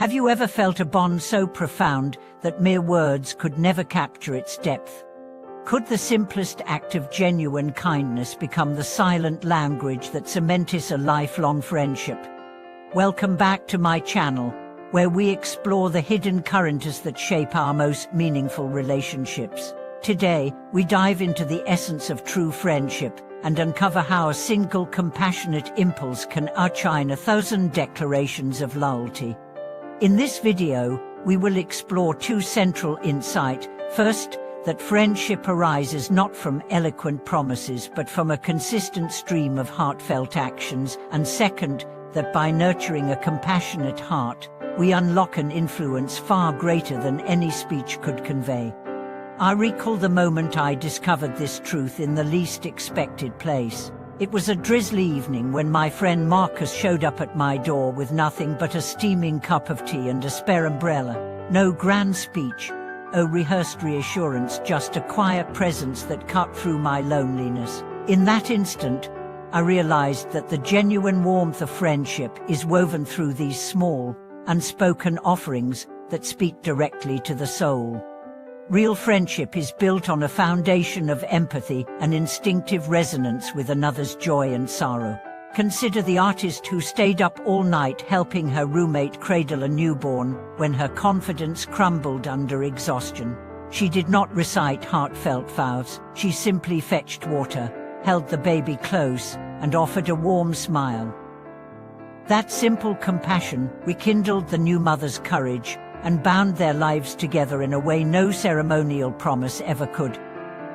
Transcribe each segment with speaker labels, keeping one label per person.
Speaker 1: Have you ever felt a bond so profound that mere words could never capture its depth? Could the simplest act of genuine kindness become the silent language that cements a lifelong friendship? Welcome back to my channel, where we explore the hidden currents that shape our most meaningful relationships. Today, we dive into the essence of true friendship and uncover how a single compassionate impulse can outshine 1,000 declarations of loyalty. In this video, we will explore two central insights. First, that friendship arises not from eloquent promises but from a consistent stream of heartfelt actions, and second, that by nurturing a compassionate heart, we unlock an influence far greater than any speech could convey. I recall the moment I discovered this truth in the least expected place. It was a drizzly evening when my friend Marcus showed up at my door with nothing but a steaming cup of tea and a spare umbrella. No grand speech, no rehearsed reassurance, just a quiet presence that cut through my loneliness. In that instant, I realized that the genuine warmth of friendship is woven through these small, unspoken offerings that speak directly to the soul. Real friendship is built on a foundation of empathy and instinctive resonance with another's joy and sorrow. Consider the artist who stayed up all night helping her roommate cradle a newborn when her confidence crumbled under exhaustion. She did not recite heartfelt vows, she simply fetched water, held the baby close, and offered a warm smile. That simple compassion rekindled the new mother's courage and bound their lives together in a way no ceremonial promise ever could.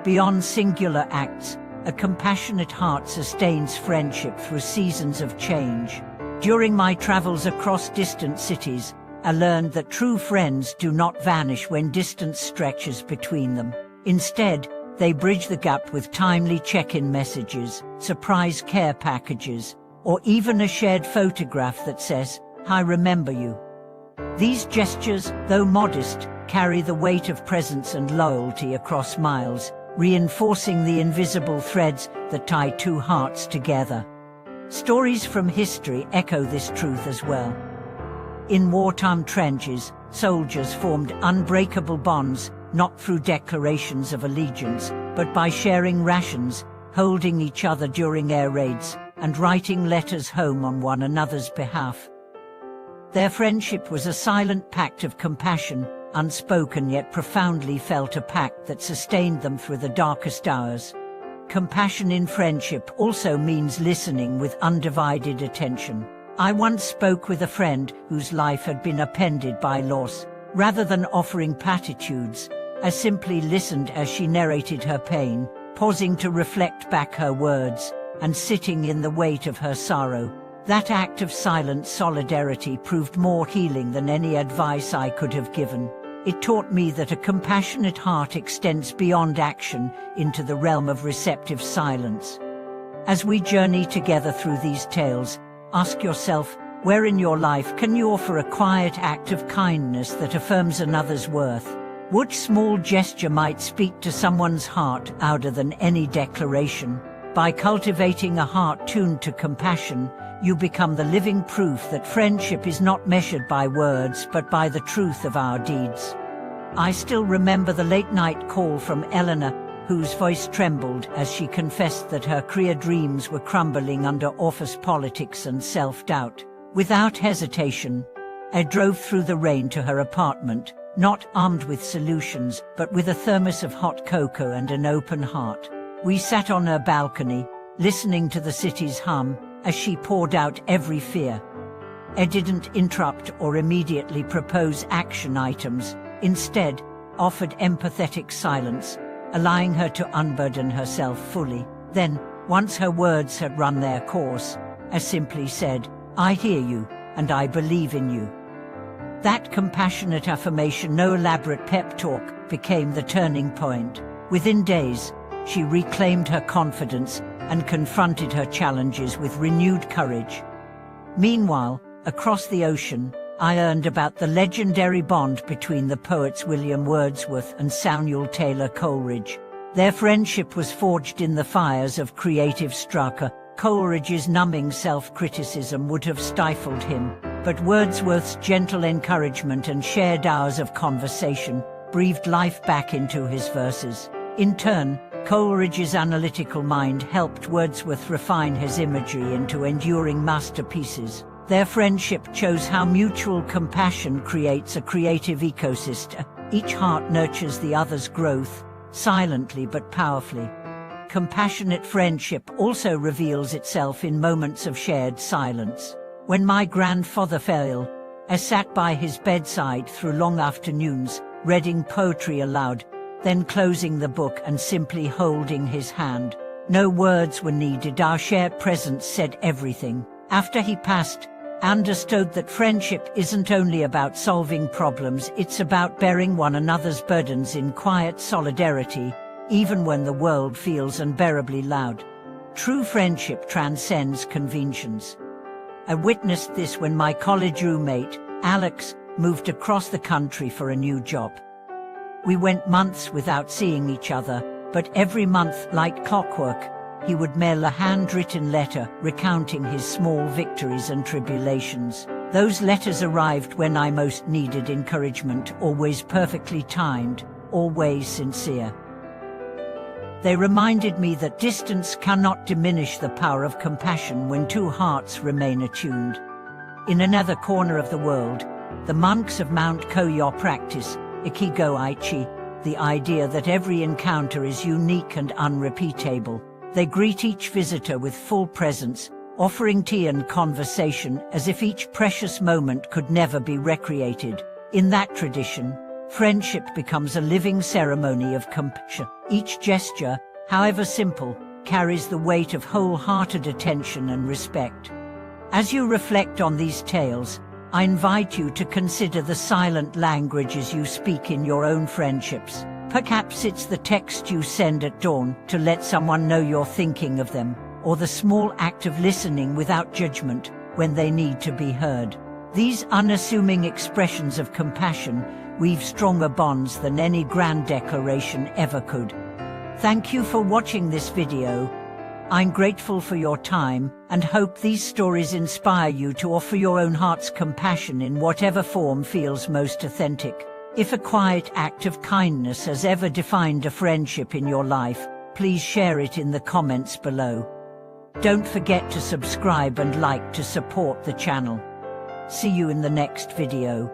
Speaker 1: Beyond singular acts, a compassionate heart sustains friendship through seasons of change. During my travels across distant cities, I learned that true friends do not vanish when distance stretches between them. Instead, they bridge the gap with timely check-in messages, surprise care packages, or even a shared photograph that says, "I remember you." These gestures, though modest, carry the weight of presence and loyalty across miles, reinforcing the invisible threads that tie two hearts together. Stories from history echo this truth as well. In wartime trenches, soldiers formed unbreakable bonds, not through declarations of allegiance, but by sharing rations, holding each other during air raids, and writing letters home on one another's behalf. Their friendship was a silent pact of compassion, unspoken yet profoundly felt, a pact that sustained them through the darkest hours. Compassion in friendship also means listening with undivided attention. I once spoke with a friend whose life had been upended by loss. Rather than offering platitudes, I simply listened as she narrated her pain, pausing to reflect back her words, and sitting in the weight of her sorrow. That act of silent solidarity proved more healing than any advice I could have given. It taught me that a compassionate heart extends beyond action into the realm of receptive silence. As we journey together through these tales, ask yourself, where in your life can you offer a quiet act of kindness that affirms another's worth? Which small gesture might speak to someone's heart louder than any declaration? By cultivating a heart tuned to compassion, you become the living proof that friendship is not measured by words but by the truth of our deeds. I still remember the late-night call from Eleanor, whose voice trembled as she confessed that her career dreams were crumbling under office politics and self-doubt. Without hesitation, I drove through the rain to her apartment, not armed with solutions, but with a thermos of hot cocoa and an open heart. We sat on her balcony, listening to the city's hum, as she poured out every fear. I didn't interrupt or immediately propose action items, instead, offered empathetic silence, allowing her to unburden herself fully. Then, once her words had run their course, I simply said, "I hear you, and I believe in you." That compassionate affirmation, no elaborate pep talk, became the turning point. Within days, she reclaimed her confidence and confronted her challenges with renewed courage. Meanwhile, across the ocean, I learned about the legendary bond between the poets William Wordsworth and Samuel Taylor Coleridge. Their friendship was forged in the fires of creative struggle. Coleridge's numbing self-criticism would have stifled him, But Wordsworth's gentle encouragement and shared hours of conversation breathed life back into his verses. In turn, Coleridge's analytical mind helped Wordsworth refine his imagery into enduring masterpieces. Their friendship shows how mutual compassion creates a creative ecosystem. Each heart nurtures the other's growth, silently but powerfully. Compassionate friendship also reveals itself in moments of shared silence. When my grandfather fell, I sat by his bedside through long afternoons, reading poetry aloud, then closing the book and simply holding his hand. No words were needed, our shared presence said everything. After he passed, I understood that friendship isn't only about solving problems, it's about bearing one another's burdens in quiet solidarity, even when the world feels unbearably loud. True friendship transcends conventions. I witnessed this when my college roommate, Alex, moved across the country for a new job. We went months without seeing each other, but every month, like clockwork, he would mail a handwritten letter recounting his small victories and tribulations. Those letters arrived when I most needed encouragement, always perfectly timed, always sincere. They reminded me that distance cannot diminish the power of compassion when two hearts remain attuned. In another corner of the world, the monks of Mount Koyo practice Ikigo-ichi, the idea that every encounter is unique and unrepeatable. They greet each visitor with full presence, offering tea and conversation as if each precious moment could never be recreated. In that tradition, friendship becomes a living ceremony of compassion. Each gesture, however simple, carries the weight of wholehearted attention and respect. As you reflect on these tales, I invite you to consider the silent languages you speak in your own friendships. Perhaps it's the text you send at dawn to let someone know you're thinking of them, or the small act of listening without judgment when they need to be heard. These unassuming expressions of compassion weave stronger bonds than any grand declaration ever could. Thank you for watching this video. I'm grateful for your time and hope these stories inspire you to offer your own heart's compassion in whatever form feels most authentic. If a quiet act of kindness has ever defined a friendship in your life, please share it in the comments below. Don't forget to subscribe and like to support the channel. See you in the next video.